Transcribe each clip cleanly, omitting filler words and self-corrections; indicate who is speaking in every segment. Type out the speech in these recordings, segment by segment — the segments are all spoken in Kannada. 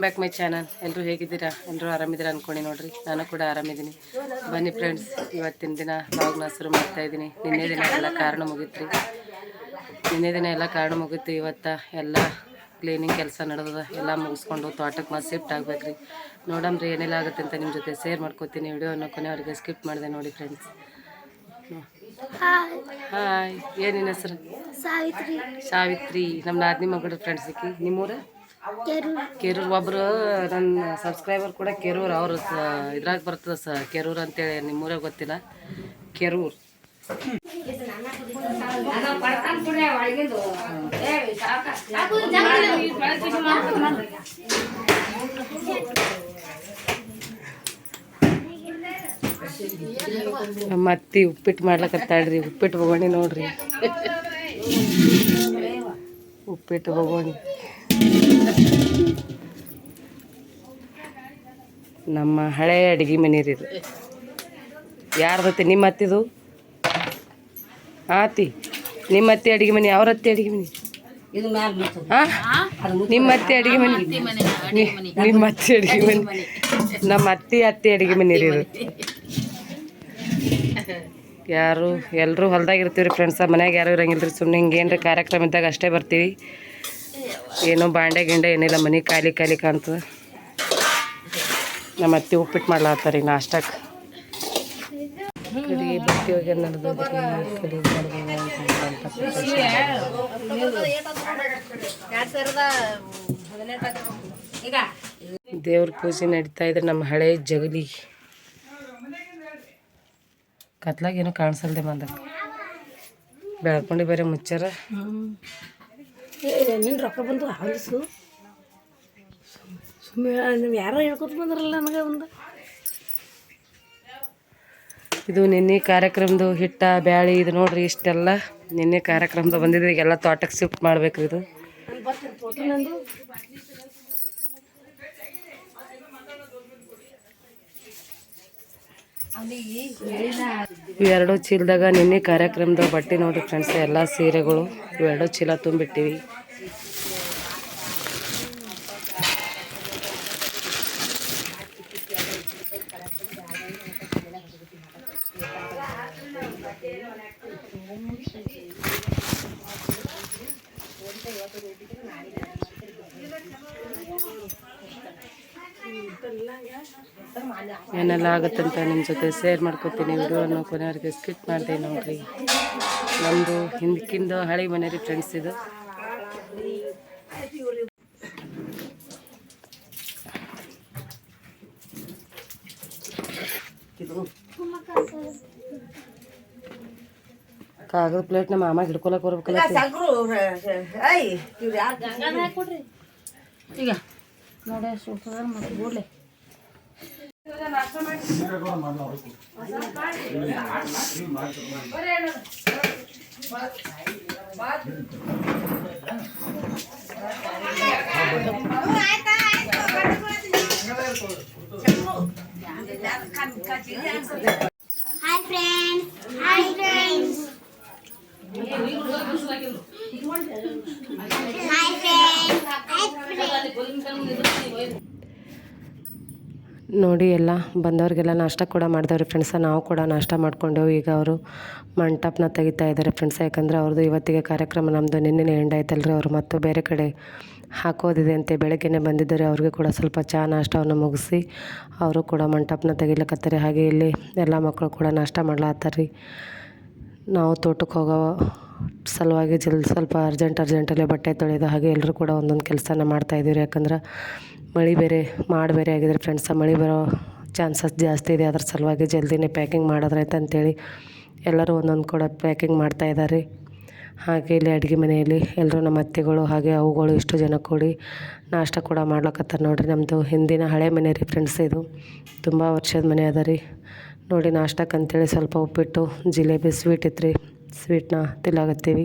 Speaker 1: Back my channel. ಎಲ್ಲರೂ ಹೇಗಿದ್ದೀರಾ? ಎಲ್ಲರೂ ಆರಾಮಿದ್ದೀರಾ ಅಂದ್ಕೊಂಡು ನೋಡಿರಿ. ನಾನು ಕೂಡ ಆರಾಮಿದ್ದೀನಿ. ಬನ್ನಿ ಫ್ರೆಂಡ್ಸ್, ಇವತ್ತಿನ ದಿನ ವ್ಲಾಗ್ನ ಶುರು ಮಾಡ್ತಾಯಿದ್ದೀನಿ. ನಿನ್ನೆ ದಿನ ಎಲ್ಲ ಕಾರಣ ಮುಗಿತ್ರಿ. ಇವತ್ತು ಎಲ್ಲ ಕ್ಲೀನಿಂಗ್ ಕೆಲಸ ನಡೆದದ. ಎಲ್ಲ ಮುಗಿಸ್ಕೊಂಡು ತೋಟಕ್ಕೆ ಮತ್ತೆ ಶಿಫ್ಟ್ ಆಗ್ಬೇಕ್ರಿ. ನೋಡಮ್ರಿ ಏನೆಲ್ಲ ಆಗುತ್ತೆ ಅಂತ ನಿಮ್ಮ ಜೊತೆ ಶೇರ್ ಮಾಡ್ಕೋತೀನಿ. ವಿಡಿಯೋನ ಕೊನೆಯವರೆಗೆ ಸ್ಕಿಪ್ ಮಾಡಿದೆ ನೋಡಿ ಫ್ರೆಂಡ್ಸ್. ಹಾಯ್, ಏನಿನ ಹೆಸರು? ಸಾವಿತ್ರಿ. ನಮ್ಮ ನಾದಿನಿ ಮಗಳು ಫ್ರೆಂಡ್ಸ್. ನಿಮ್ಮೂರ ಕೆರೂರು. ಒಬ್ಬರು ನನ್ನ ಸಬ್ಸ್ಕ್ರೈಬರ್ ಕೂಡ ಕೆರೂರು. ಅವರು ಇದ್ರಾಗ ಬರ್ತದೆ ಕೆರೂರು ಅಂತೇಳಿ. ನಿಮ್ಮೂರಾಗ ಗೊತ್ತಿಲ್ಲ. ಕೆರೂರು. ಮತ್ತೆ ಉಪ್ಪಿಟ್ಟು ಮಾಡ್ಲಕತ್ತಾಳ್ರಿ. ಉಪ್ಪಿಟ್ಟು ಬಗೋಣಿ ನೋಡ್ರಿ. ಉಪ್ಪಿಟ್ಟು ಬಗೋಣಿ ನಮ್ಮ ಹಳೆ ಅಡುಗೆ ಮನೆ ರೀ ಇದು. ಯಾರ್ದತ್ತಿ? ನಿಮ್ಮ ಅತ್ತಿದು? ಆತಿ ನಿಮ್ಮ ಅತ್ತೆ ಅಡುಗೆ ಮನೆ. ಅವ್ರ ಅತ್ತೆ ಅಡುಗೆ ಮನೆ? ನಿಮ್ಮ ಅತ್ತೆ ಅಡುಗೆ ಮನೆ. ನಿಮ್ಮ ಅತ್ತೆ ಅಡುಗೆ ಮನೆ. ನಮ್ಮ ಅತ್ತೆ ಅಡುಗೆ ಮನೆ ರೀ ಇದು. ಯಾರು ಎಲ್ಲರೂ ಹೊಲ್ದಾಗಿರ್ತೀವಿ ರೀ ಫ್ರೆಂಡ್ಸ. ಮನ್ಯಾಗ ಯಾರು ಇರಂಗಿಲ್ಲ ರೀ. ಸುಮ್ಮನೆ ಹಿಂಗೆ ಏನ್ರಿ ಕಾರ್ಯಕ್ರಮ ಇದ್ದಾಗ ಅಷ್ಟೇ ಬರ್ತೀವಿ. ಏನೋ ಬಾಂಡೆ ಗಿಂಡೆ ಏನಿಲ್ಲ. ಮನೆ ಖಾಲಿ ಖಾಲಿ ಕಾಣ್ತದೆ. ನಮ್ಮ ಅತ್ತೆ ಉಪ್ಪಿಟ್ಟು ಮಾಡ್ಲಾತ್ತಾರೆ ಈಗ ನಾಷ್ಟಕ್ಕೆ. ಕಡೆಗೆ ಬಟ್ಟೆ ಹೋಗಿ ದೇವ್ರ ಪೂಜೆ ನಡೀತಾ ಇದ್ರೆ ನಮ್ಮ ಹಳೆ ಜಗಲಿ. ಕತ್ಲಾಗ ಏನೋ ಕಾಣಿಸಲ್ದೆ ಬಂದಕ್ಕೆ ಬೆಳ್ಕೊಂಡು ಬೇರೆ ಮುಚ್ಚಾರ.
Speaker 2: ನಿನ್ನ ರೊಕ್ಕ ಬಂದು ಹಾಲಿಸು ಸುಮ್ಮನೆ ಯಾರೋ ಹೇಳ್ಕೊತ ಬಂದ್ರಲ್ಲ ನನಗೆ ಒಂದು.
Speaker 1: ಇದು ನಿನ್ನೆ ಕಾರ್ಯಕ್ರಮದ ಹಿಟ್ಟ ಬ್ಯಾಳಿ ಇದು ನೋಡ್ರಿ. ಇಷ್ಟೆಲ್ಲ ನಿನ್ನೆ ಕಾರ್ಯಕ್ರಮದ ಬಂದಿದ್ರೆ ಈಗೆಲ್ಲ ತೋಟಕ್ಕೆ ಶಿಫ್ಟ್ ಮಾಡ್ಬೇಕ್ರಿ. ಇದು
Speaker 2: ಫೋಟೋ ನಂದು.
Speaker 1: ಇವೆರಡು ಚೀಲದಾಗ ನಿನ್ನೆ ಕಾರ್ಯಕ್ರಮದ ಬಟ್ಟೆ ನೋಡ್ರಿ ಫ್ರೆಂಡ್ಸ್. ಎಲ್ಲ ಸೀರೆಗಳು ಇವೆರಡು ಚೀಲ ತುಂಬಿಟ್ಟಿವಿ. ಏನೆಲ್ಲ ಆಗುತ್ತಂತ ನಿಮ್ಮ ಜೊತೆ ಶೇರ್ ಮಾಡ್ಕೊತೀನಿ. ವಿಡಿಯೋನ ಕೊನೆಯವರೆಗೆ ಸ್ಕಿಪ್ ಮಾಡಿದೆ ನೋಡ್ರಿ. ನಮ್ಮದು ಹಿಂದಕ್ಕಿಂದು ಹಳೆ ಮನೆ ರೀ ಫ್ರೆಂಡ್ಸ್ ಇದು. ಕಾಗದ ಪ್ಲೇಟ್ ನಮ್ಮ ಮಾಮ ಹಿಡ್ಕೊಳಕ್ ಬರ್ಬೇಕಲ್ಲ.
Speaker 2: ಈಗ ನೋಡಿ ಸೂಪರ್ ಮತ್ತೆ ಬೋಡ್ಲೆ
Speaker 3: Hi friends. Hi friends. Hi friends.
Speaker 1: ನೋಡಿ ಎಲ್ಲ ಬಂದವ್ರಿಗೆಲ್ಲ ನಾಷ್ಟ ಕೂಡ ಮಾಡಿದವ್ರಿ ಫ್ರೆಂಡ್ಸ. ನಾವು ಕೂಡ ನಾಷ್ಟ ಮಾಡ್ಕೊಂಡೆವು. ಈಗ ಅವರು ಮಂಟಪನ ತೆಗಿತಾ ಇದ್ದಾರೆ ಫ್ರೆಂಡ್ಸ. ಯಾಕಂದರೆ ಅವ್ರದ್ದು ಇವತ್ತಿಗೆ ಕಾರ್ಯಕ್ರಮ ನಮ್ಮದು ನಿನ್ನೆ ಎಂಡ್ ಆಯ್ತಲ್ರಿ. ಅವರು ಮತ್ತು ಬೇರೆ ಕಡೆ ಹಾಕೋದಿದೆ ಅಂತೆ. ಬೆಳಗ್ಗೆನೇ ಬಂದಿದ್ದಾರೆ. ಅವ್ರಿಗೆ ಕೂಡ ಸ್ವಲ್ಪ ಚಹಾ ನಾಷ್ಟವನ್ನು ಮುಗಿಸಿ ಅವರು ಕೂಡ ಮಂಟಪನ ತೆಗಿಲಕತ್ತಾರೆ. ಹಾಗೆ ಇಲ್ಲಿ ಎಲ್ಲ ಮಕ್ಕಳು ಕೂಡ ನಾಷ್ಟ ಮಾಡ್ಲಾತ್ತಾರ್ರಿ. ನಾವು ತೋಟಕ್ಕೆ ಹೋಗೋ ಸಲುವಾಗಿ ಸ್ವಲ್ಪ ಅರ್ಜೆಂಟಲ್ಲೇ ಬಟ್ಟೆ ತೊಳೆಯೋದು ಹಾಗೆ ಎಲ್ಲರೂ ಕೂಡ ಒಂದೊಂದು ಕೆಲಸನ ಮಾಡ್ತಾಯಿದ್ದೀವಿ. ಯಾಕಂದ್ರೆ ಮಳೆ ಬೇರೆ ಆಗಿದ್ರೆ ಫ್ರೆಂಡ್ಸ. ಮಳೆ ಬರೋ ಚಾನ್ಸಸ್ ಜಾಸ್ತಿ ಇದೆ. ಅದ್ರ ಸಲುವಾಗಿ ಜಲ್ದಿನೇ ಪ್ಯಾಕಿಂಗ್ ಮಾಡೋದ್ರಾಯ್ತು ಅಂತೇಳಿ ಎಲ್ಲರೂ ಒಂದೊಂದು ಕೂಡ ಪ್ಯಾಕಿಂಗ್ ಮಾಡ್ತಾಯಿದ್ದಾರೆ. ಹಾಗೆ ಇಲ್ಲಿ ಅಡುಗೆ ಮನೆಯಲ್ಲಿ ಎಲ್ಲರೂ ನಮ್ಮ ಅತ್ತೆಗಳು ಹಾಗೆ ಅವುಗಳು ಇಷ್ಟು ಜನ ಕೂಡಿ ನಾಷ್ಟ ಕೂಡ ಮಾಡ್ಲಕತ್ತಾರೆ ನೋಡಿರಿ. ನಮ್ಮದು ಹಿಂದಿನ ಹಳೆ ಮನೆ ರೀ ಫ್ರೆಂಡ್ಸ್. ಇದು ತುಂಬ ವರ್ಷದ ಮನೆ ಅದ ರೀ. ನೋಡಿ ನಾಷ್ಟಕ್ಕೆ ಅಂತೇಳಿ ಸ್ವಲ್ಪ ಉಪ್ಪಿಟ್ಟು ಜಿಲೇಬಿ ಸ್ವೀಟ್ ಇತ್ತು ರೀ. ಸ್ವೀಟ್ನ ತಿನ್ನಾಗತ್ತೀವಿ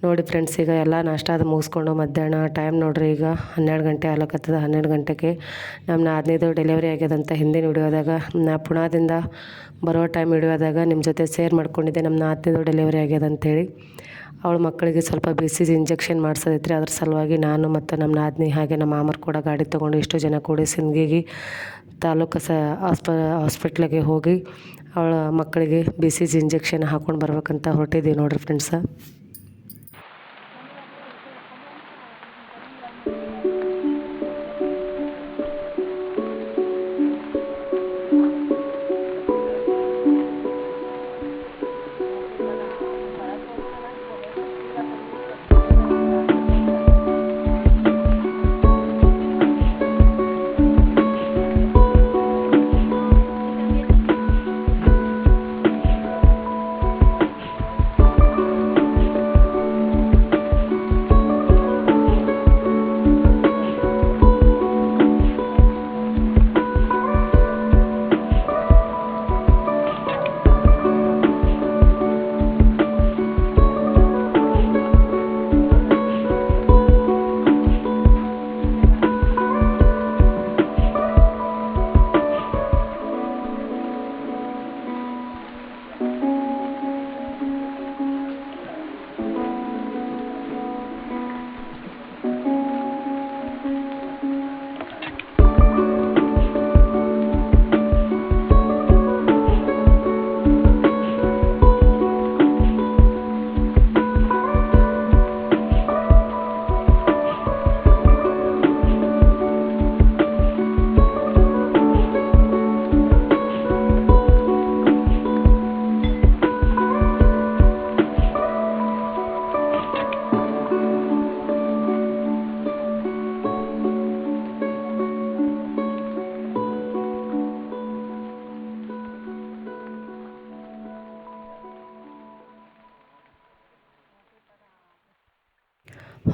Speaker 1: ನೋಡಿ ಫ್ರೆಂಡ್ಸ್. ಈಗ ಎಲ್ಲ ನಾಷ್ಟ ಅದು ಮುಗಿಸ್ಕೊಂಡು ಮಧ್ಯಾಹ್ನ ಟೈಮ್ ನೋಡ್ರಿ. ಈಗ 12 ಗಂಟೆ ಆಗ್ಲಕತ್ತದ. 12 ಗಂಟೆಗೆ ನಮ್ಮ ನಾದಿನಿದು ಡೆಲಿವರಿ ಆಗ್ಯದಂತ ಹಿಂದಿನ ವಿಡಿಯೋದಾಗ ನಾ ಪುಣಾದಿಂದ ಬರೋ ಟೈಮ್ ವಿಡಿಯೋದಾಗ ನಿಮ್ಮ ಜೊತೆ ಶೇರ್ ಮಾಡ್ಕೊಂಡಿದ್ದೆ. ನಮ್ಮ ನಾದಿನಿದು ಡೆಲಿವರಿ ಆಗ್ಯದ ಅಂಥೇಳಿ. ಅವಳ ಮಕ್ಕಳಿಗೆ ಸ್ವಲ್ಪ BCG ಇಂಜೆಕ್ಷನ್ ಮಾಡಿಸೋದೈತ್ರಿ. ಅದ್ರ ಸಲುವಾಗಿ ನಾನು ಮತ್ತು ನಮ್ಮ ನಾದಿನಿ ಹಾಗೆ ನಮ್ಮ ಮಾಮರು ಕೂಡ ಗಾಡಿ ತೊಗೊಂಡು ಇಷ್ಟು ಜನ ಕೂಡಿ ಸಿಂದಗಿಗೆ ತಾಲೂಕು ಹಾಸ್ಪಿಟ್ಲಿಗೆ ಹೋಗಿ ಅವಳ ಮಕ್ಕಳಿಗೆ BCG ಇಂಜೆಕ್ಷನ್ ಹಾಕ್ಕೊಂಡು ಬರ್ಬೇಕಂತ ಹೊರಟಿದ್ದೀವಿ ನೋಡಿರಿ ಫ್ರೆಂಡ್ಸ.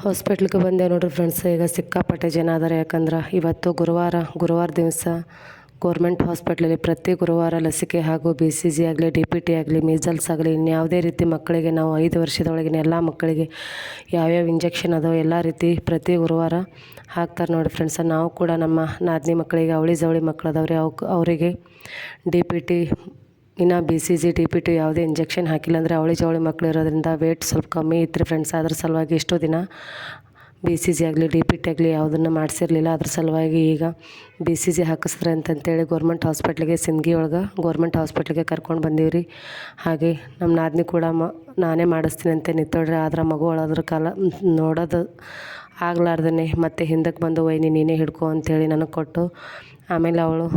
Speaker 1: ಹಾಸ್ಪಿಟ್ಲಿಗೆ ಬಂದೆ ನೋಡ್ರಿ ಫ್ರೆಂಡ್ಸ್. ಈಗ ಸಿಕ್ಕಾಪಟ್ಟೆ ಜನ ಅದಾರೆ. ಯಾಕಂದ್ರೆ ಇವತ್ತು ಗುರುವಾರ ದಿವಸ ಗೌರ್ಮೆಂಟ್ ಹಾಸ್ಪಿಟ್ಲಲ್ಲಿ ಪ್ರತಿ ಗುರುವಾರ ಲಸಿಕೆ ಹಾಗೂ BCG ಆಗಲಿ DPT ಆಗಲಿ ಮೀಸಲ್ಸ್ ಆಗಲಿ ಇನ್ಯಾವುದೇ ರೀತಿ ಮಕ್ಕಳಿಗೆ ನಾವು 5 ವರ್ಷದೊಳಗಿನ ಎಲ್ಲ ಮಕ್ಕಳಿಗೆ ಯಾವ್ಯಾವ ಇಂಜೆಕ್ಷನ್ ಅದಾವೆ ಎಲ್ಲ ರೀತಿ ಪ್ರತಿ ಗುರುವಾರ ಹಾಕ್ತಾರೆ ನೋಡಿ ಫ್ರೆಂಡ್ಸ. ನಾವು ಕೂಡ ನಮ್ಮ ನಾದಿನಿ ಮಕ್ಕಳಿಗೆ ಅವಳಿ ಜವಳಿ ಮಕ್ಕಳು ಅದಾವ್ರಿ ಅವರಿಗೆ DPT ಇನ್ನು BCG DPT ಯಾವುದೇ ಇಂಜೆಕ್ಷನ್ ಹಾಕಿಲ್ಲ. ಅಂದರೆ ಅವಳಿ ಜವಳಿ ಮಕ್ಕಳು ಇರೋದ್ರಿಂದ ವೇಟ್ ಸ್ವಲ್ಪ ಕಮ್ಮಿ ಇತ್ತು ಫ್ರೆಂಡ್ಸ್. ಅದ್ರ ಸಲುವಾಗಿ ಇಷ್ಟು ದಿನ BCG ಆಗಲಿ DPT ಆಗಲಿ ಯಾವುದನ್ನು ಮಾಡಿಸಿರಲಿಲ್ಲ. ಅದ್ರ ಸಲುವಾಗಿ ಈಗ BCG ಹಾಕಿಸ್ತಾರೆ ಅಂತಂತೇಳಿ ಗೌರ್ಮೆಂಟ್ ಹಾಸ್ಪಿಟ್ಲಿಗೆ ಸಿಂದಗಿ ಒಳಗೆ ಗೌರ್ಮೆಂಟ್ ಹಾಸ್ಪಿಟ್ಲಿಗೆ ಕರ್ಕೊಂಡು ಬಂದೀವ್ರಿ. ಹಾಗೆ ನಮ್ಮ ನಾದಿನಿ ಕೂಡ ನಾನೇ ಮಾಡಿಸ್ತೀನಿ ಅಂತ ನಿಂತೋಡ್ರಿ. ಆದ್ರೆ ಮಗು ಅಳೋದ್ರ ಕಾಲ ನೋಡೋದು ಆಗ್ಲಾರ್ದೇ ಮತ್ತೆ ಹಿಂದಕ್ಕೆ ಬಂದು ವೈನಿ ನೀನೇ ಹಿಡ್ಕೊ ಅಂಥೇಳಿ ನನಗೆ ಕೊಟ್ಟು ಆಮೇಲೆ ಅವಳು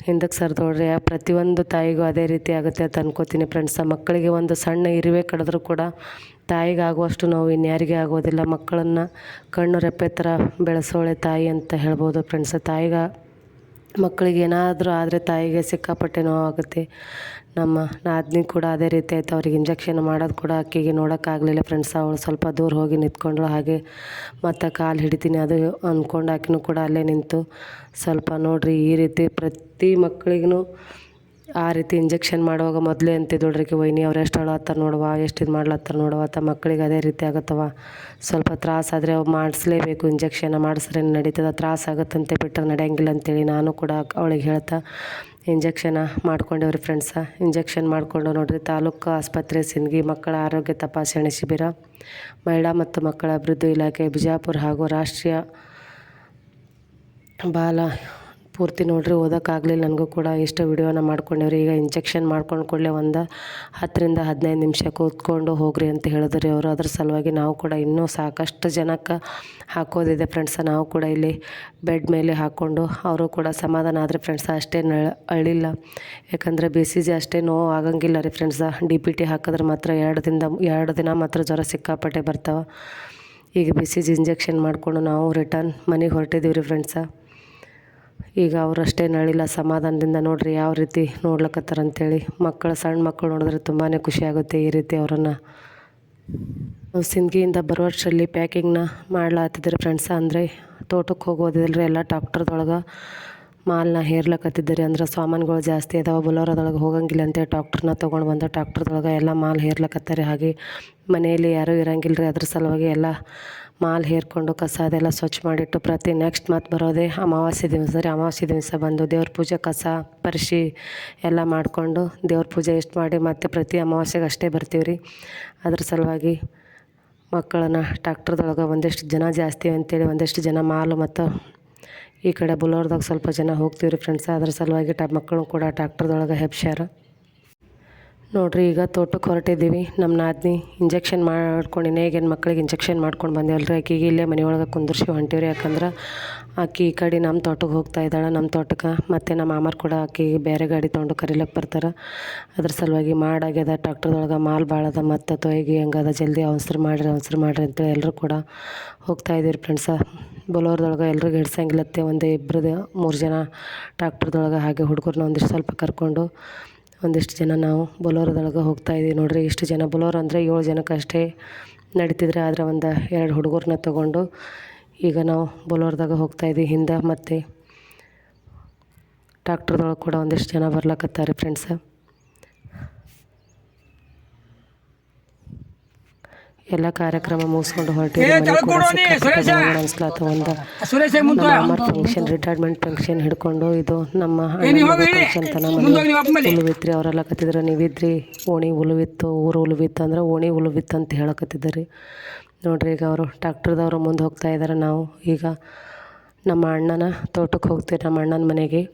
Speaker 1: ಹಿಂದಕ್ಕೆ ಸರ್ದೋಡ್ರಿ. ಪ್ರತಿಯೊಂದು ತಾಯಿಗೂ ಅದೇ ರೀತಿ ಆಗುತ್ತೆ ಅಂತ ಅನ್ಕೋತೀನಿ ಫ್ರೆಂಡ್ಸ. ಮಕ್ಕಳಿಗೆ ಒಂದು ಸಣ್ಣ ಇರುವೆ ಕಡಿದ್ರೂ ಕೂಡ ತಾಯಿಗೆ ಆಗುವಷ್ಟು ನೋವು ಇನ್ಯಾರಿಗೆ ಆಗೋದಿಲ್ಲ. ಮಕ್ಕಳನ್ನು ಕಣ್ಣು ರೆಪ್ಪೆ ಥರ ಬೆಳೆಸೋಳೆ ತಾಯಿ ಅಂತ ಹೇಳ್ಬೋದು ಫ್ರೆಂಡ್ಸ. ಮಕ್ಕಳಿಗೆ ಏನಾದರೂ ಆದರೆ ತಾಯಿಗೆ ಸಿಕ್ಕಾಪಟ್ಟೆ ನೋವಾಗುತ್ತೆ. ನಮ್ಮ ನಾದಿನಿ ಕೂಡ ಅದೇ ರೀತಿ ಆಯಿತು. ಅವ್ರಿಗೆ ಇಂಜೆಕ್ಷನ್ ಮಾಡೋದು ಕೂಡ ಆಕೆಗೆ ನೋಡೋಕ್ಕಾಗಲಿಲ್ಲ ಫ್ರೆಂಡ್ಸ್. ಅವಳು ಸ್ವಲ್ಪ ದೂರ ಹೋಗಿ ನಿಂತ್ಕೊಂಡ್ಳು. ಹಾಗೆ ಮತ್ತು ಕಾಲು ಹಿಡಿತೀನಿ ಅದು ಅಂದ್ಕೊಂಡು ಆಕೆನೂ ಕೂಡ ಅಲ್ಲೇ ನಿಂತು ಸ್ವಲ್ಪ ನೋಡಿರಿ ಈ ರೀತಿ ಪ್ರತಿ ಮಕ್ಕಳಿಗೂ ಆ ರೀತಿ ಇಂಜೆಕ್ಷನ್ ಮಾಡುವಾಗ ಮೊದಲೇ ಅಂತಿದ್ದೋಡ್ರಿ ವೈನಿ ಅವ್ರು ಎಷ್ಟು ಅಳತ್ತಾರ ನೋಡುವ, ಎಷ್ಟು ಇದು ಮಾಡ್ಲತ್ತಾರ ನೋಡುವ ಅಂತ. ಮಕ್ಕಳಿಗೆ ಅದೇ ರೀತಿ ಆಗುತ್ತವ. ಸ್ವಲ್ಪ ತ್ರಾಸಾದರೆ ಅವು ಮಾಡಿಸ್ಲೇಬೇಕು. ಇಂಜೆಕ್ಷನ್ ಮಾಡಿಸ್ರೆ ನಡೀತದೆ. ತ್ರಾಸಾಗುತ್ತಂತೆ ಬಿಟ್ಟರೆ ನಡೆಯಂಗಿಲ್ಲ ಅಂತೇಳಿ ನಾನು ಕೂಡ ಅವಳಿಗೆ ಹೇಳ್ತಾ ಇಂಜೆಕ್ಷನ ಮಾಡ್ಕೊಂಡೇವ್ರಿ ಫ್ರೆಂಡ್ಸ. ಇಂಜೆಕ್ಷನ್ ಮಾಡಿಕೊಂಡು ನೋಡಿರಿ ತಾಲೂಕು ಆಸ್ಪತ್ರೆ ಸಿಂದಗಿ ಮಕ್ಕಳ ಆರೋಗ್ಯ ತಪಾಸಣೆ ಶಿಬಿರ ಮಹಿಳಾ ಮತ್ತು ಮಕ್ಕಳ ಅಭಿವೃದ್ಧಿ ಇಲಾಖೆ ಬಿಜಾಪುರ ಹಾಗೂ ರಾಷ್ಟ್ರೀಯ ಬಾಲ ಪೂರ್ತಿ ನೋಡಿರಿ ಓದೋಕ್ಕಾಗಲಿಲ್ಲ ನನಗೂ ಕೂಡ. ಇಷ್ಟು ವಿಡಿಯೋನ ಮಾಡ್ಕೊಂಡೇವ್ರಿ. ಈಗ ಇಂಜೆಕ್ಷನ್ ಮಾಡ್ಕೊಂಡು ಕೂಡಲೇ ಒಂದು 10 ರಿಂದ 15 ನಿಮಿಷ ಕೂತ್ಕೊಂಡು ಹೋಗ್ರಿ ಅಂತ ಹೇಳಿದ್ರಿ ಅವರು. ಅದ್ರ ಸಲುವಾಗಿ ನಾವು ಕೂಡ ಇನ್ನೂ ಸಾಕಷ್ಟು ಜನಕ್ಕೆ ಹಾಕೋದಿದೆ ಫ್ರೆಂಡ್ಸ. ನಾವು ಕೂಡ ಇಲ್ಲಿ ಬೆಡ್ ಮೇಲೆ ಹಾಕ್ಕೊಂಡು ಅವರು ಕೂಡ ಸಮಾಧಾನ ಆದರೆ ಫ್ರೆಂಡ್ಸ. ಅಷ್ಟೇ ಅಳಿಲ್ಲ. ಯಾಕಂದರೆ BCG ಅಷ್ಟೇ ನೋವು ಆಗಂಗಿಲ್ಲ ರೀ ಫ್ರೆಂಡ್ಸ. DPT ಹಾಕಿದ್ರೆ ಮಾತ್ರ 2 ದಿನ ಮಾತ್ರ ಜ್ವರ ಸಿಕ್ಕಾಪಟ್ಟೆ ಬರ್ತಾವೆ. ಈಗ BCG ಇಂಜೆಕ್ಷನ್ ಮಾಡಿಕೊಂಡು ನಾವು ರಿಟರ್ನ್ ಮನೆಗೆ ಹೊರಟಿದ್ದೀವಿ ರೀ ಫ್ರೆಂಡ್ಸ. ಈಗ ಅವರಷ್ಟೇ ನಳಿಲ್ಲ ಸಮಾಧಾನದಿಂದ ನೋಡಿರಿ ಯಾವ ರೀತಿ ನೋಡ್ಲಕ್ಕತ್ತಾರಂತೇಳಿ. ಸಣ್ಣ ಮಕ್ಕಳು ನೋಡಿದ್ರೆ ತುಂಬಾ ಖುಷಿ ಆಗುತ್ತೆ ಈ ರೀತಿ ಅವರನ್ನು. ಸಿಂದಗಿಯಿಂದ ಬರುವಷ್ಟರಲ್ಲಿ ಪ್ಯಾಕಿಂಗ್ನ ಮಾಡ್ಲಾತಿದ್ದಾರೆ ಫ್ರೆಂಡ್ಸ. ಅಂದರೆ ತೋಟಕ್ಕೆ ಹೋಗೋದಿಲ್ಲರಿ ಎಲ್ಲ ಟ್ರಾಕ್ಟರ್ದೊಳಗೆ ಮಾಲ್ನ ಹೇರ್ಲಕತ್ತಿದ್ದಾರೆ. ಅಂದ್ರೆ ಸಾಮಾನುಗಳು ಜಾಸ್ತಿ ಅದಾವೆ. ಬೊಲೋರದೊಳಗೆ ಹೋಗಂಗಿಲ್ಲ ಅಂತೇಳಿ ಟ್ರಾಕ್ಟರ್ನ ತೊಗೊಂಡು ಬಂದು ಟ್ರಾಕ್ಟರ್ದೊಳಗೆ ಎಲ್ಲ ಮಾಲ್ ಹೇರ್ಲಕತ್ತಾರೆ. ಹಾಗೆ ಮನೆಯಲ್ಲಿ ಯಾರೂ ಇರೋಂಗಿಲ್ಲ ರೀ. ಅದ್ರ ಸಲುವಾಗಿ ಎಲ್ಲ ಮಾಲ್ ಹೇರ್ಕೊಂಡು ಕಸ ಅದೆಲ್ಲ ಸ್ವಚ್ಛ ಮಾಡಿಟ್ಟು ಪ್ರತಿ ನೆಕ್ಸ್ಟ್ ಮತ್ತೆ ಬರೋದೇ ಅಮಾವಾಸ್ಯೆ ದಿವಸ ರೀ. ಅಮಾವಾಸ್ಯೆ ದಿವಸ ಬಂದು ದೇವ್ರ ಪೂಜೆ ಕಸ ಪರಿಶಿ ಎಲ್ಲ ಮಾಡಿಕೊಂಡು ದೇವ್ರ ಪೂಜೆ ಎಷ್ಟು ಮಾಡಿ ಮತ್ತೆ ಪ್ರತಿ ಅಮಾವಾಸ್ಯೆಗೆ ಅಷ್ಟೇ ಬರ್ತೀವಿ ರೀ. ಅದ್ರ ಸಲುವಾಗಿ ಮಕ್ಕಳನ್ನ ಟ್ಯಾಕ್ಟರ್ದೊಳಗೆ ಒಂದಿಷ್ಟು ಜನ ಜಾಸ್ತಿ ಅಂತೇಳಿ ಒಂದಿಷ್ಟು ಜನ ಮಾಲು ಮತ್ತು ಈ ಕಡೆ ಬುಲೋರ್ದಾಗ ಸ್ವಲ್ಪ ಜನ ಹೋಗ್ತೀವಿ ರೀ ಫ್ರೆಂಡ್ಸ್. ಅದ್ರ ಸಲುವಾಗಿ ಮಕ್ಕಳು ಕೂಡ ಟ್ಯಾಕ್ಟರ್ದೊಳಗೆ ಹೆಪ್ಸ್ಯಾರ ನೋಡಿರಿ. ಈಗ ತೋಟಕ್ಕೆ ಹೊರಟಿದ್ದೀವಿ. ನಮ್ಮ ನಾದಿನಿ ಇಂಜೆಕ್ಷನ್ ಮಾಡ್ಕೊಂಡು ಇನ್ನೇಗೇನು ಮಕ್ಳಿಗೆ ಇಂಜೆಕ್ಷನ್ ಮಾಡ್ಕೊಂಡು ಬಂದೇವಲ್ರಿ. ಆಕಿಗೆ ಇಲ್ಲೇ ಮನೆಯೊಳಗೆ ಕುಂದರ್ಸಿ ಹೊಂಟೀವಿ ರೀ. ಯಾಕಂದ್ರೆ ಆಕಿ ಈ ಕಡೆ ನಮ್ಮ ತೋಟಕ್ಕೆ ಹೋಗ್ತಾ ಇದ್ದಾಳೆ, ನಮ್ಮ ತೋಟಕ್ಕೆ. ಮತ್ತು ನಮ್ಮ ಮಾಮರು ಕೂಡ ಆಕಿಗೆ ಬೇರೆ ಗಾಡಿ ತೊಗೊಂಡು ಕರಿಲಕ್ಕೆ ಬರ್ತಾರೆ. ಅದ್ರ ಸಲುವಾಗಿ ಮಾಡಾಗ್ಯದ ಟ್ಯಾಕ್ಟರ್ದೊಳಗೆ ಮಾಲ್ ಭಾಳ ಅದ ಮತ್ತು ತೊಯ್ಗಿ ಹೆಂಗದ ಜಲ್ದಿ ಅವಸರು ಮಾಡಿರಿ ಅಂತೇಳಿ ಎಲ್ಲರೂ ಕೂಡ ಹೋಗ್ತಾ ಇದ್ದೀವಿ ಫ್ರೆಂಡ್ಸ. ಬೊಲೋರ್ದೊಳಗೆ ಎಲ್ರಿಗೂ ಹಿಡ್ಸಂಗಿಲ್ಲತ್ತೆ, ಒಂದು ಇಬ್ಬರದು 3 ಜನ ಟ್ಯಾಕ್ಟರ್ದೊಳಗೆ ಹಾಗೆ ಹುಡುಗರನ್ನ ಒಂದಿಷ್ಟು ಸ್ವಲ್ಪ ಕರ್ಕೊಂಡು ಒಂದಿಷ್ಟು ಜನ ನಾವು ಬೊಲೋರದೊಳಗೆ ಹೋಗ್ತಾಯಿದ್ದೀವಿ ನೋಡಿರಿ. ಇಷ್ಟು ಜನ ಬೊಲೋರ್ ಅಂದರೆ 7 ಜನಕ್ಕೆ ಅಷ್ಟೇ ನಡೀತಿದ್ರೆ, ಆದರೆ ಒಂದು 2 ಹುಡುಗರನ್ನ ತೊಗೊಂಡು ಈಗ ನಾವು ಬೊಲೋರ್ದಾಗ ಹೋಗ್ತಾಯಿದ್ದೀವಿ ಹಿಂದೆ. ಮತ್ತು ಟ್ಯಾಕ್ಟರ್ದೊಳಗೆ ಕೂಡ ಒಂದಿಷ್ಟು ಜನ ಬರ್ಲಕತ್ತಾರೆ ಫ್ರೆಂಡ್ಸ. ಎಲ್ಲ ಕಾರ್ಯಕ್ರಮ ಮುಗಿಸ್ಕೊಂಡು ಹೊರಟಿದ್ದೀವಿ. ಅನ್ಸ್ಲಾತ ಒಂದು ಮಾಮರ್ ಫಂಕ್ಷನ್, ರಿಟೈರ್ಮೆಂಟ್ ಫಂಕ್ಷನ್ ಹಿಡ್ಕೊಂಡು ಇದು ನಮ್ಮ ಫಂಕ್ಷನ್ ತನ ಮನೆ ಉಳುವಿತ್ರಿ. ಅವರೆಲ್ಲ ಕತ್ತಿದ್ರು ನೀವಿದ್ರಿ ಓಣಿ ಉಳುವಿತ್ತು, ಊರು ಉಳುವಿತ್ತು ಅಂದ್ರೆ ಓಣಿ ಉಳುವಿತ್ತು ಅಂತ ಹೇಳಕತ್ತಿದ್ದರು ನೋಡ್ರಿ. ಈಗ ಅವರು ಟ್ಯಾಕ್ಟರ್ದವರು ಮುಂದೆ ಹೋಗ್ತಾ ಇದ್ದಾರೆ. ನಾವು ಈಗ ನಮ್ಮ ಅಣ್ಣನ ತೋಟಕ್ಕೆ ಹೋಗ್ತೀವಿ, ನಮ್ಮ ಅಣ್ಣನ ಮನೆಗೆ.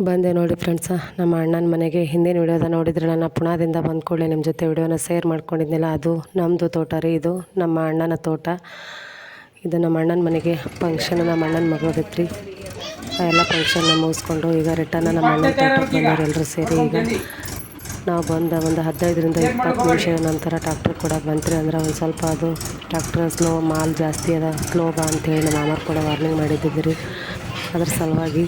Speaker 1: ಬಂದೆ ನೋಡಿ ಫ್ರೆಂಡ್ಸ ನಮ್ಮ ಅಣ್ಣನ ಮನೆಗೆ. ಹಿಂದಿನ ವಿಡಿಯೋದ ನೋಡಿದರೆ ನಾನು ಪುಣಾದಿಂದ ಬಂದ ಕೂಡಲೇ ನಿಮ್ಮ ಜೊತೆ ವಿಡಿಯೋನ ಶೇರ್ ಮಾಡ್ಕೊಂಡಿದ್ನಿಲ್ಲ, ಅದು ನಮ್ಮದು ತೋಟ ರೀ. ಇದು ನಮ್ಮ ಅಣ್ಣನ ತೋಟ. ಇದು ನಮ್ಮ ಅಣ್ಣನ ಮನೆಗೆ ಫಂಕ್ಷನ್ ನಮ್ಮ ಅಣ್ಣನ ಮಗಳದಿತ್ತು ರೀ. ಎಲ್ಲ ಫಂಕ್ಷನ್ನ ಮುಗಿಸ್ಕೊಂಡು ಈಗ ರಿಟರ್ನ್ ನಮ್ಮ ಅಣ್ಣನ ತೋಟಕ್ಕೆ ಬಂದವರು ಎಲ್ಲರೂ ಸೇರಿ. ಈಗ ನಾವು ಬಂದ ಒಂದು 15ರಿಂದ 20 ನಿಮಿಷದ ನಂತರ ಟ್ಯಾಕ್ಟ್ರ್ ಕೂಡ ಬಂತ್ರಿ. ಅಂದ್ರೆ ಒಂದು ಸ್ವಲ್ಪ ಅದು ಟ್ಯಾಕ್ಟ್ರ್ ಸ್ಲೋ, ಮಾಲ್ ಜಾಸ್ತಿ ಅದ, ಸ್ಲೋ ಬಾ ಅಂತೇಳಿ ನಮ್ಮ ಮಾಮರು ಕೂಡ ವಾರ್ನಿಂಗ್ ಮಾಡಿದ್ದಿದ್ದು ರೀ. ಅದ್ರ ಸಲುವಾಗಿ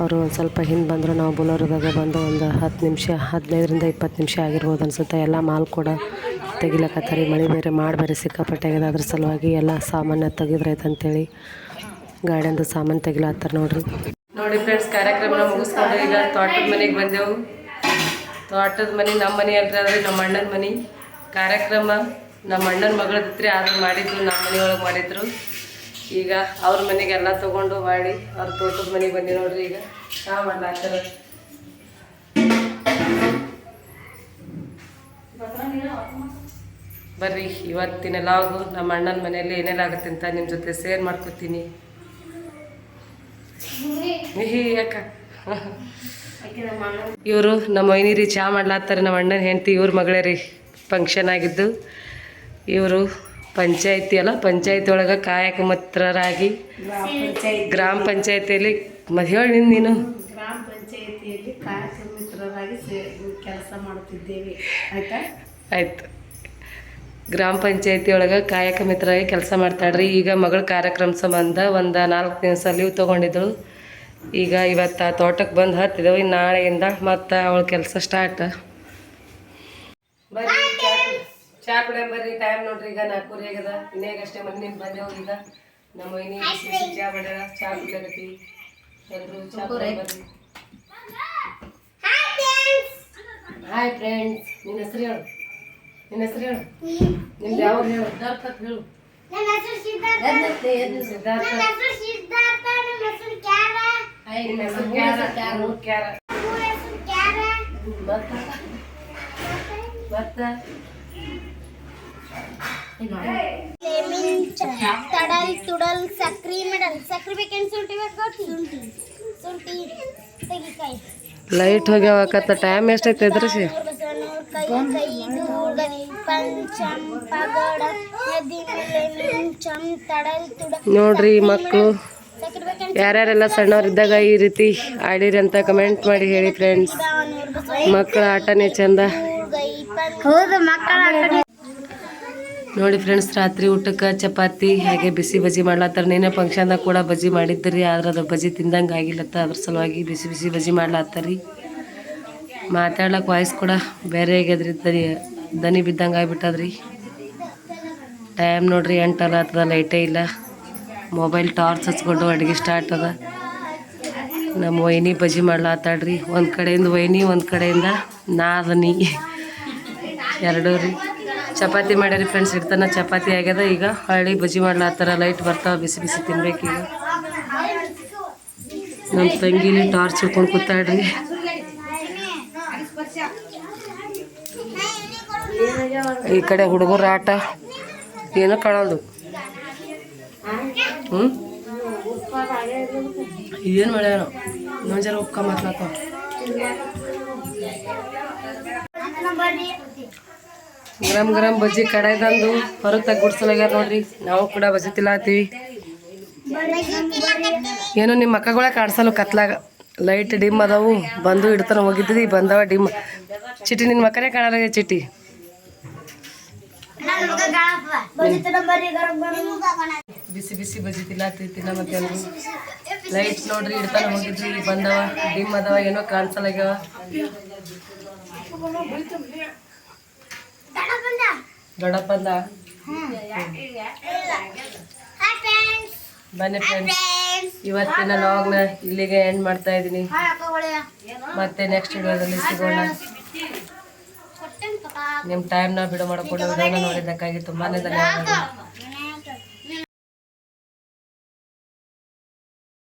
Speaker 1: ಅವರು ಒಂದು ಸ್ವಲ್ಪ ಹಿಂದೆ ಬಂದರು. ನಾವು ಬೊಲೋರದಾಗ ಬಂದು ಒಂದು 10 ನಿಮಿಷ, 15ರಿಂದ 20 ನಿಮಿಷ ಆಗಿರ್ಬೋದು ಅನಿಸುತ್ತೆ. ಎಲ್ಲ ಮಾಲ್ ಕೂಡ ತೆಗಿಲಕತ್ತಾರೆ. ಮಳೆ ಬೇರೆ ಬೇರೆ ಸಿಕ್ಕಾಪಟ್ಟೆ ಆಗಿದೆ. ಅದ್ರ ಸಲುವಾಗಿ ಎಲ್ಲ ಸಾಮಾನು ತೆಗಿದ್ರೈತೆ ಅಂತೇಳಿ ಗಾಡಿಯಂದು ಸಾಮಾನು ತೆಗಿಲತ್ತಾರೆ ನೋಡ್ರಿ. ನೋಡಿ ಫ್ರೆಂಡ್ಸ್, ಕಾರ್ಯಕ್ರಮನ ಮುಗಿಸ್ಕೊಂಡು ಈಗ ತೋಟದ ಮನೆಗೆ ಬಂದೆವು. ತೋಟದ ಮನೆ ನಮ್ಮ ಮನೆ ಅಲ್ರಿ, ಆದರೆ ನಮ್ಮ ಅಣ್ಣನ ಮನೆ. ಕಾರ್ಯಕ್ರಮ ನಮ್ಮ ಅಣ್ಣನ ಮಗಳದಿತ್ತು ರೀ, ಆದ್ರೆ ಮಾಡಿದ್ರು ನಮ್ಮ ಮನೆಯೊಳಗೆ ಮಾಡಿದ್ರು. ಈಗ ಅವ್ರ ಮನೆಗೆಲ್ಲ ತೊಗೊಂಡು ಮಾಡಿ ಅವ್ರ ತೋಟದ ಮನೆಗೆ ಬಂದಿ ನೋಡ್ರಿ. ಈಗ ಚಹಾ ಮಾಡ್ಲಾಕ್ತಾರ. ಬರ್ರಿ, ಇವತ್ತಿನ ಲಾಗು ನಮ್ಮ ಅಣ್ಣನ ಮನೆಯಲ್ಲಿ ಏನೆಲ್ಲ ಆಗುತ್ತೆ ಅಂತ ನಿಮ್ಮ ಜೊತೆ ಶೇರ್ ಮಾಡ್ಕೊತೀನಿ. ಯಾಕ ಇವರು ನಮ್ಮ ವೈನಿ ರೀ ಚಹಾ ಮಾಡ್ಲಾತ್ತಾರೆ. ನಮ್ಮ ಅಣ್ಣನ ಹೆಂಡತಿ ಇವ್ರ ಮಗಳೇ ರೀ, ಫಂಕ್ಷನ್ ಆಗಿದ್ದು. ಇವರು ಪಂಚಾಯತಿ ಪಂಚಾಯತಿ ಒಳಗೆ ಕಾಯಕ ಮಿತ್ರರಾಗಿ ಗ್ರಾಮ ಪಂಚಾಯತಿಯಲ್ಲಿ ಹೇಳಿ ನೀನು
Speaker 2: ಗ್ರಾಮ ಪಂಚಾಯತಿಯಲ್ಲಿ ಕಾಯಕ ಮಿತ್ರರಾಗಿ ಕೆಲಸ ಮಾಡುತ್ತಿದ್ದೇವೆ. ಆಯ್ತಾ?
Speaker 1: ಆಯ್ತು. ಗ್ರಾಮ ಪಂಚಾಯತಿ ಒಳಗೆ ಕಾಯಕ ಮಿತ್ರರಾಗಿ ಕೆಲಸ ಮಾಡ್ತಾಳ್ರಿ. ಈಗ ಮಗಳ ಕಾರ್ಯಕ್ರಮ ಸಂಬಂಧ ಒಂದು 4 ದಿವಸ ಲೀವ್ ತೊಗೊಂಡಿದ್ರು. ಈಗ ಇವತ್ತು ತೋಟಕ್ಕೆ ಬಂದು ಹತ್ತಿದೆವು. ಇನ್ನು ನಾಳೆಯಿಂದ ಮತ್ತು ಅವಳ ಕೆಲಸ ಸ್ಟಾರ್ಟ್. ಬರ್ರಿ ಚಾ ಕುಡಿಯ ಬರ್ರಿ. ಟೈಮ್ ನೋಡ್ರಿ ಈಗ 4:30 ಆಗ್ಯದ. ಇನ್ನೇಗಷ್ಟೇ ಮನೆ ಬಂದೆವು. ಈಗ ನಮ್ಮ ಮನೆ ಚಾ ಮಾಡ್ಯಾರ, ಚಾ ಕುಡಿಯಕತ್ತಿ. ಎಲ್ಲರೂ ಚಾ ಕುಡಿಯ ಬರ್ರಿ. Hi friends. ನಿನ್ನ ಹೆಸರು ಹೇಳು. ನಿಮ್ದು ಯಾವ ಹೇಳು? ಸಿದ್ಧಾರ್ಥ ಹೇಳು.
Speaker 3: ನನ್ನ ಹೆಸರು ಸಿದ್ಧಾರ್ಥ.
Speaker 1: ಸಿದ್ಧಾರ್ಥ.
Speaker 3: ನನ್ನ ಹೆಸರು ಸಿದ್ಧಾರ್ಥ. ನನ್ನ ಹೆಸರು ಕ್ಯಾರ.
Speaker 1: ನಿಮ್ಮ ಹೆಸರು ಕ್ಯಾರ. ಕ್ಯಾರ.
Speaker 3: ನನ್ನ ಹೆಸರು ಕ್ಯಾರ.
Speaker 1: ಮತ್ತೆ
Speaker 3: ಲೆಮನ್ ತಡಲ್ ತುಡಲ್ ಸಕ್ರಿ ಮೆಡಲ್. ಸಕ್ರಿ ಬೇಕೇನು ಶುಂಠಿ ಬೇಕು? ಶುಂಠಿ ತೆಗಿಕಾಯಿ.
Speaker 1: ಲೈಟ್ ಹೋಗ್ಯಾವಕತ್ತ. ಟೈಮ್ ಎಷ್ಟೈತೆ ಎದ್ರಿಸಿ?
Speaker 3: ಕೈ ಪಂಚಮ್ ಪಗಡ ನದಿ ಲೆಮನ್ ತಡಲ್ ತುಡಲ್.
Speaker 1: ನೋಡ್ರಿ ಮಕ್ಕಳು ಯಾರ್ಯಾರೆಲ್ಲ ಸಣ್ಣವ್ರಿದ್ದಾಗ ಈ ರೀತಿ ಆಡಿರಿ ಅಂತ ಕಮೆಂಟ್ ಮಾಡಿ ಹೇಳಿ ಫ್ರೆಂಡ್ಸ್. ಮಕ್ಕಳ ಆಟನೇ ಚಂದ.
Speaker 3: ಹೌದು, ಮಕ್ಕಳ
Speaker 1: ನೋಡಿ ಫ್ರೆಂಡ್ಸ್, ರಾತ್ರಿ ಊಟಕ್ಕೆ ಚಪಾತಿ ಹಾಗೆ ಬಿಸಿ ಬಜ್ಜಿ ಮಾಡ್ಲತ್ತಾರ. ನೀನೇ ಫಂಕ್ಷನ್ದಾಗ ಕೂಡ ಬಜ್ಜಿ ಮಾಡಿದ್ರಿ, ಆದ್ರೆ ಅದು ಬಜ್ಜಿ ತಿಂದಂಗೆ ಆಗಿಲ್ಲತ್ತ. ಅದ್ರ ಸಲುವಾಗಿ ಬಿಸಿ ಬಿಸಿ ಬಜ್ಜಿ ಮಾಡ್ಲತ್ತಾರಿ. ಮಾತಾಡ್ಲಕ್ಕೆ ವಾಯ್ಸ್ ಕೂಡ ಬೇರೆ ಆಗ್ಯದ್ರಿ. ದನಿ ಬಿದ್ದಂಗೆ ಆಗಿಬಿಟ್ಟದ್ರಿ. ಟೈಮ್ ನೋಡ್ರಿ 8 ಆಗ್ತದ. ಲೈಟೇ ಇಲ್ಲ. ಮೊಬೈಲ್ ಟಾರ್ಚ್ ಹಚ್ಕೊಂಡು ಅಡುಗೆ ಸ್ಟಾರ್ಟ್ ಅದ. ನಮ್ಮ ವೈನಿ ಬಜ್ಜಿ ಮಾಡ್ಲಾತ್ತಾಳ್ರಿ. ಒಂದು ಕಡೆಯಿಂದ ವೈನಿ, ಒಂದು ಕಡೆಯಿಂದ ನಾದನಿ, ಎರಡೂ ರೀ. ಚಪಾತಿ ಮಾಡ್ಯಾರಿ ಫ್ರೆಂಡ್ಸ್. ಇಡ್ತಾನ ಚಪಾತಿ ಆಗ್ಯದ. ಈಗ ಹಳ್ಳಿ ಬಜ್ಜಿ ಮಾಡ್ಲಾತ್ತಾರ. ಲೈಟ್ ಬರ್ತಾವ, ಬಿಸಿ ಬಿಸಿ ತಿನ್ಬೇಕೀಗ. ನಮ್ಮ ತಂಗಿಲಿ ಟಾರ್ಚ್ ಹಿಡ್ಕೊಂಡು ಕೂತಾಳ್ರಿ. ಈ ಕಡೆ ಹುಡುಗರ ಆಟ ಏನೋ ಕಾಣೋದು. ಏನು ಮಾಡ್ಯಾನ ಇನ್ನೊಂದು ಜರ ಉಕ್ಕ ಮಾತಾಡ್ತಾವ. ಗರಂ ಬಜ್ಜಿ ಕಡೆದಂದು ಹೊರಗೆ ತೆಗ್ ಗುಡ್ಸಲಾಗ್ಯಾರ ನೋಡ್ರಿ. ನಾವು ಕೂಡ ಬಜ್ಜಿ ತಿಲ್ಲಾತೀವಿ. ಏನೋ ನಿಮ್ಮ ಮಕ್ಕಳ ಕಾಣಿಸಲು ಕತ್ಲಾಗ. ಲೈಟ್ ಡಿಮ್ ಅದಾವು. ಬಂದು ಇಡ್ತಾನ ಹೋಗಿದ್ದಿ, ಬಂದವ ಡಿಮ್. ಚಿಟಿ ನಿನ್ನ ಮಕ್ಕನೇ ಕಾಣಲ್ಲ. ಚಿಟಿ ಬಿಸಿ ಬಿಸಿ ಬಜ್ಜಿ ತಿನ್ನ ಮತ್ತೆ ಲೈಟ್ ನೋಡ್ರಿ ಇಡ್ತಾನ ಹೋಗಿದ್ವಿ, ಬಂದವ ಡಿಮ್ ಅದಾವ, ಏನೋ ಕಾಣಿಸಲ್ಲಾಗ್ಯಾವ. ದೊಡ್ಡಪ್ಪಂದ ಬನ್ನಿ ಫ್ರೆಂಡ್ಸ್, ಇವತ್ತಿನ ಲಾಗ್ನ ಇಲ್ಲಿಗೆ ಎಂಡ್ ಮಾಡ್ತಾ ಇದ್ದೀನಿ. ಮತ್ತೆ ನೆಕ್ಸ್ಟ್ ವಿಡಿಯೋದಲ್ಲಿ ಸಿಗೋಣ. ನಿಮ್ಮ ಟೈಮ್ನ ಬಿಡು ಮಾಡಿಕೊಂಡು ವಿಡಿಯೋನ ನೋಡಿದ್ದಕ್ಕಾಗಿ ತುಂಬಾನೇ ಧನ್ಯವಾದಗಳು.